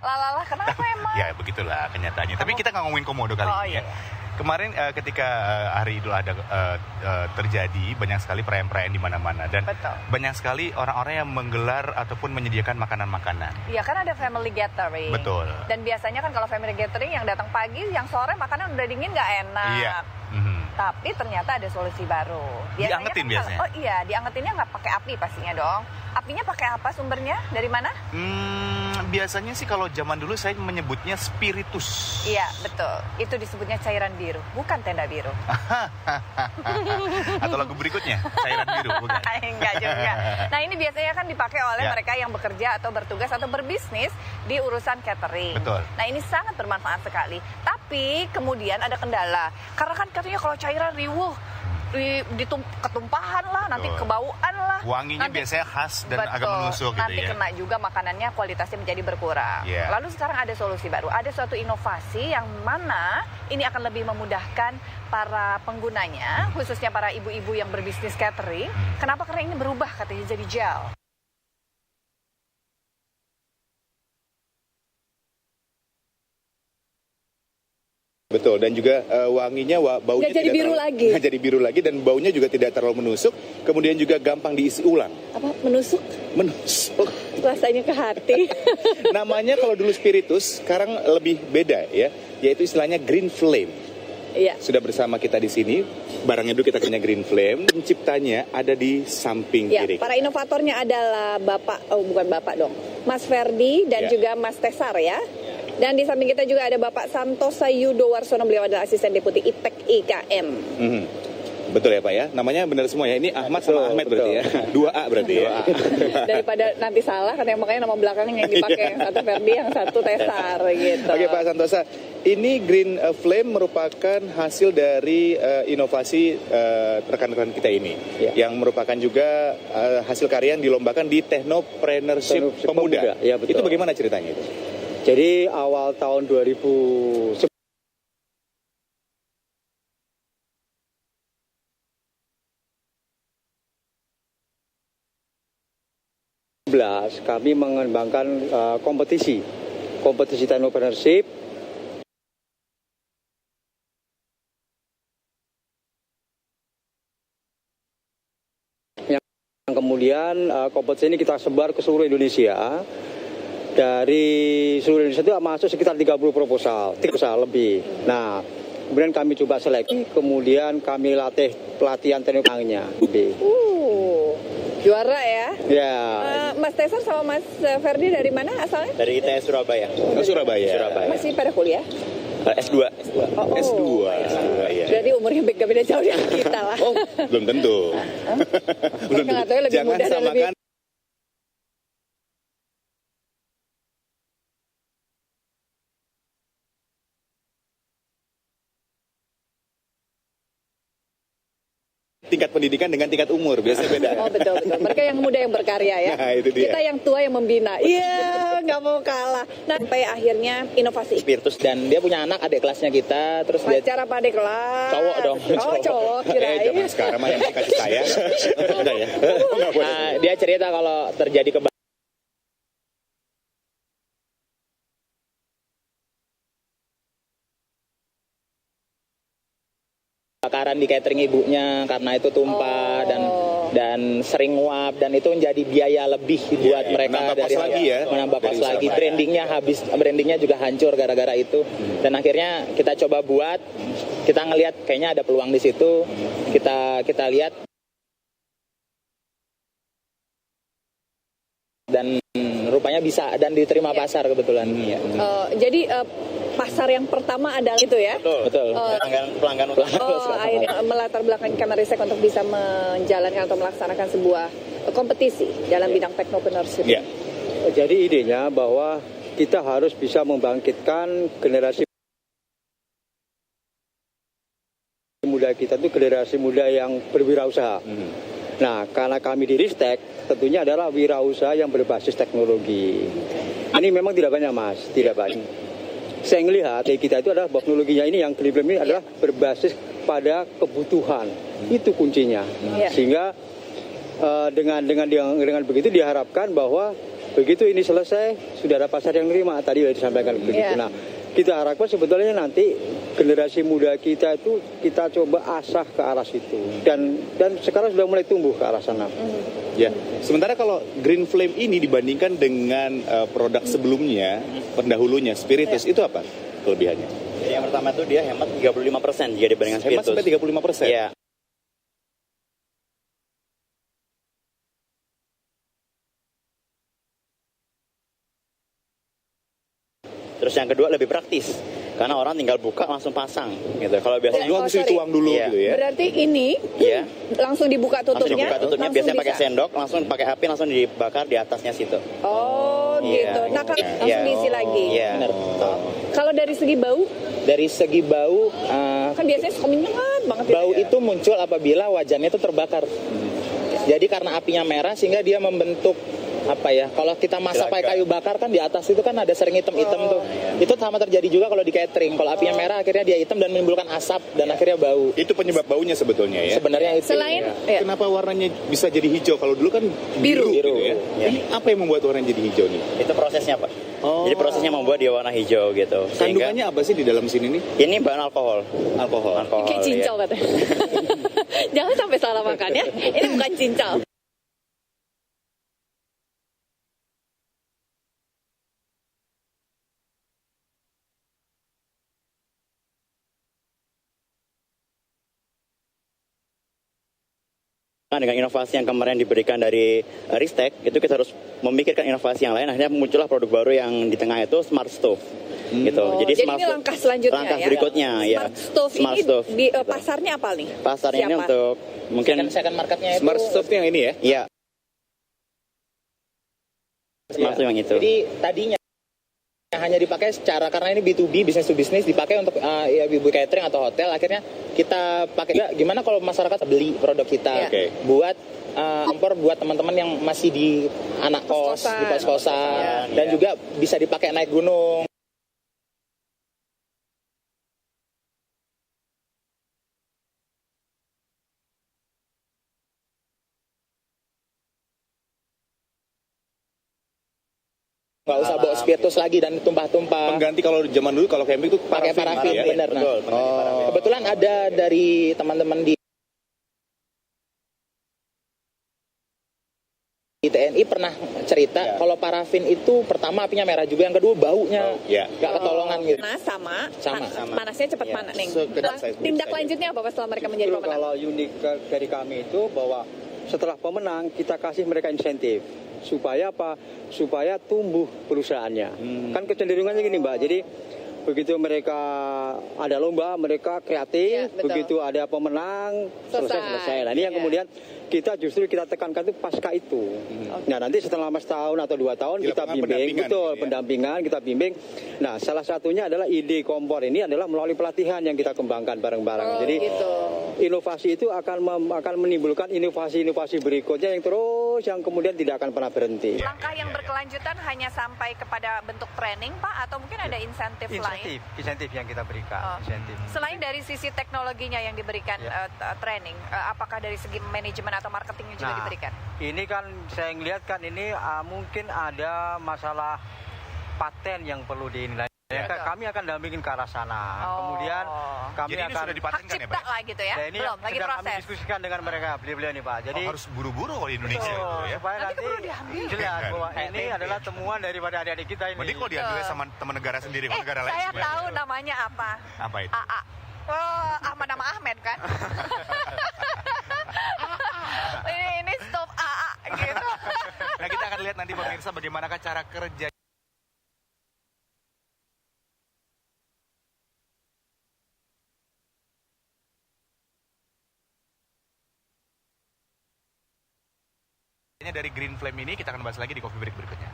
Lalalah, kenapa emang? Ya begitulah kenyataannya. Tapi kita nggak ngomongin komodo kali ini ya. Kemarin ketika hari Idul Adha terjadi, banyak sekali perayaan-perayaan di mana-mana dan banyak sekali orang-orang yang menggelar ataupun menyediakan makanan-makanan. Iya, kan ada family gathering. Betul. Dan biasanya kan kalau family gathering yang datang pagi, yang sore makanan udah dingin nggak enak. Iya. Tapi ternyata ada solusi baru. Diangetin kan biasanya. Oh iya, diangetinnya nggak pakai api pastinya dong. Apinya pakai apa sumbernya? Dari mana? Biasanya sih kalau zaman dulu saya menyebutnya spiritus. Iya, betul. Itu disebutnya cairan biru, bukan tenda biru. Atau lagu berikutnya, cairan biru, bukan? Enggak juga. Nah, ini biasanya kan dipakai oleh mereka yang bekerja atau bertugas atau berbisnis di urusan catering. Betul. Nah, ini sangat bermanfaat sekali. Tapi kemudian ada kendala. Karena kan katanya kalau cairan riuh, ketumpahan lah, nanti kebauan lah. Wanginya nanti, biasanya khas dan agak menusuk gitu nanti ya. kena juga makanannya, kualitasnya menjadi berkurang. Lalu sekarang ada solusi baru, ada suatu inovasi yang mana ini akan lebih memudahkan para penggunanya, khususnya para ibu-ibu yang berbisnis catering. Kenapa? Karena ini berubah katanya jadi gel. Betul, dan juga wanginya, baunya jadi biru lagi dan baunya juga tidak terlalu menusuk, kemudian juga gampang diisi ulang. Apa? Menusuk? Menusuk. Rasanya ke hati. Namanya kalau dulu spiritus, sekarang lebih beda ya, yaitu istilahnya green flame. Iya. Sudah bersama kita di sini, barangnya dulu kita punya green flame, penciptanya ada di samping kiri. Para inovatornya adalah Mas Ferdi dan juga Mas Tesar ya. Dan di samping kita juga ada Bapak Santosa Yudo Warsono, beliau adalah asisten deputi ITEK IKM. Betul ya Pak ya, namanya benar semua ya, ini Ahmad sama Ahmed berarti ya, 2A berarti ya. Daripada nanti salah, katanya makanya nama belakangnya yang dipakai, yang satu Ferdi, yang satu Tesar gitu. Oke Pak Santosa, ini Green Flame merupakan hasil dari inovasi rekan-rekan kita ini, yang merupakan juga hasil karya yang dilombakan di Technopreneurship Pemuda. Ya, betul. Itu bagaimana ceritanya itu? Jadi awal tahun 2011 kami mengembangkan kompetisi Technopreneurship yang kemudian kompetisi ini kita sebar ke seluruh Indonesia. Dari seluruh Indonesia itu masuk sekitar 30 proposal lebih. Nah, kemudian kami coba seleksi, kemudian kami latih pelatihan tekniknya. Juara ya? Ya. Mas Tesar sama Mas Ferdi dari mana asalnya? Dari ITS Surabaya. Surabaya. Masih pada kuliah? S2. S2. Ya. Jadi umurnya gak beda jauh dengan kita lah. Oh, belum tentu. Mereka nggak tahu lebih muda dan lebih... Tingkat pendidikan dengan tingkat umur biasa beda. Oh betul. Mereka yang muda yang berkarya ya. Nah, itu dia. Kita yang tua yang membina. Iya, nggak mau kalah. Nah, sampai akhirnya inovasi. Spiritus, dan dia punya anak adik kelasnya kita, terus dia pacar apa adik kelas? Cowok dong. Oh cowok kirain. Zaman sekarang mah yang dikasih saya. Udah ya. Nah, dia cerita kalau terjadi kebakaran di catering ibunya karena itu tumpah dan sering nguap, dan itu menjadi biaya lebih buat mereka menambah kos lagi. Brandingnya juga hancur gara-gara itu. Dan akhirnya kita coba buat, kita ngelihat kayaknya ada peluang di situ. Kita lihat dan rupanya bisa dan diterima pasar kebetulan. Jadi pasar yang pertama adalah itu ya? Betul. Pelanggan. Akhirnya melatar belakangi Kemenristek untuk bisa menjalankan atau melaksanakan sebuah kompetisi dalam bidang technopreneurship. Ya. Jadi idenya bahwa kita harus bisa membangkitkan generasi muda kita, itu generasi muda yang berwirausaha. Nah, karena kami di Ristek tentunya adalah wirausaha yang berbasis teknologi. Ini memang tidak banyak Mas, tidak banyak. Saya melihat kita itu adalah teknologinya ini yang Green Flame ini adalah berbasis pada kebutuhan. Itu kuncinya. Sehingga dengan begitu diharapkan bahwa begitu ini selesai sudah ada pasar yang nerima, tadi sudah disampaikan begitu. Nah, kita harapkan sebetulnya nanti generasi muda kita itu kita coba asah ke arah situ, dan sekarang sudah mulai tumbuh ke arah sana. Ya, sementara kalau Green Flame ini dibandingkan dengan produk sebelumnya, pendahulunya Spiritus, itu apa kelebihannya? Yang pertama itu dia hemat 35% jika dibandingkan Spiritus. Hemat sampai 35%? Iya. Terus yang kedua lebih praktis, karena orang tinggal buka langsung pasang gitu. Kalau biasanya mesti tuang dulu gitu ya. Berarti ini langsung dibuka tutupnya. Langsung dibuka tutupnya, biasanya pakai sendok, langsung pakai api langsung dibakar di atasnya situ. Oh, gitu. Nah, kalau langsung diisi lagi. Iya. Kalau dari segi bau? Dari segi bau, kan biasanya suka menyengat banget. Bau itu muncul apabila wajannya itu terbakar. Jadi karena apinya merah sehingga dia membentuk apa ya, kalau kita masak pakai kayu bakar kan di atas itu kan ada sering hitam-hitam tuh. Itu sama terjadi juga kalau di catering. Kalau apinya merah akhirnya dia hitam dan menimbulkan asap dan akhirnya bau. Itu penyebab baunya sebetulnya ya. Sebenarnya itu. Selain kenapa warnanya bisa jadi hijau? Kalau dulu kan biru gitu ya. Ini apa yang membuat warnanya jadi hijau nih? Itu prosesnya, Pak. Jadi prosesnya membuat dia warna hijau gitu. Kandungannya apa sih di dalam sini nih? Ini bahan alkohol. Kayak cincau katanya. Jangan sampai salah makan ya. Ini bukan cincau. Dengan inovasi yang kemarin diberikan dari Ristek, itu kita harus memikirkan inovasi yang lain. Akhirnya muncullah produk baru yang di tengah itu Smart Stove. Gitu. Jadi ini langkah selanjutnya, langkah berikutnya ya. Smart Stove ini pasarnya apa nih? Pasarnya ini untuk mungkin second marketnya itu. Smart Stove yang ini ya? Iya. Smart Stove yang itu. Jadi tadinya hanya dipakai secara, karena ini B2B, business to business, dipakai untuk ibu catering atau hotel. Akhirnya kita pakai gimana kalau masyarakat beli produk kita buat impor buat teman-teman yang masih di anak kos, di kos-kosan, dan juga bisa dipakai naik gunung. Nggak usah bawa spiritus lagi dan tumpah-tumpah. Pengganti kalau zaman dulu kalau camping itu pakai parafin, ya? benar. Kebetulan ada dari teman-teman di TNI pernah cerita kalau parafin itu pertama apinya merah juga, yang kedua baunya nggak ketolongan gitu. Sama. Panasnya cepat panas nih. Tindak lanjutnya apa setelah mereka menjadi pemenang? Kalau unik dari kami itu bahwa setelah pemenang kita kasih mereka insentif. Supaya apa? Supaya tumbuh perusahaannya. Kan kecenderungannya gini Mbak, jadi begitu mereka ada lomba, mereka kreatif, begitu ada pemenang, selesai. Nah ini yang kemudian kita justru kita tekankan itu pasca itu. Nah nanti setelah setahun atau 2 tahun kita bimbing, pendampingan kita bimbing. Nah salah satunya adalah ide kompor ini adalah melalui pelatihan yang kita kembangkan bareng-bareng. Jadi inovasi itu akan menimbulkan inovasi-inovasi berikutnya yang kemudian tidak akan pernah berhenti. Langkah yang berkelanjutan hanya sampai kepada bentuk training Pak, atau mungkin ada insentif lain? Insentif yang kita berikan. Selain dari sisi teknologinya yang diberikan training, apakah dari segi manajemen atau marketingnya juga diberikan? Ini kan saya ngelihat kan ini mungkin ada masalah paten yang perlu dinilai. Kami akan dampingin ke arah sana. Kemudian kami jadi akan sudah dipatenkan ya Pak? Lah gitu ya? Ini belum, lagi proses. Kami diskusikan dengan mereka, beliau-beliau nih Pak. Jadi harus buru-buru kalau di Indonesia gitu ya. Supaya nanti jelas bahwa ini adalah temuan daripada adik-adik kita ini. Mending kalau diambil sama teman negara sendiri, negara lain. Saya tahu namanya apa. Apa itu? AA. Ahmad nama Ahmed kan? ini stop AA gitu. Nah kita akan lihat nanti pemirsa bagaimanakah cara kerja. Dari Green Flame ini kita akan bahas lagi di Coffee Break berikutnya.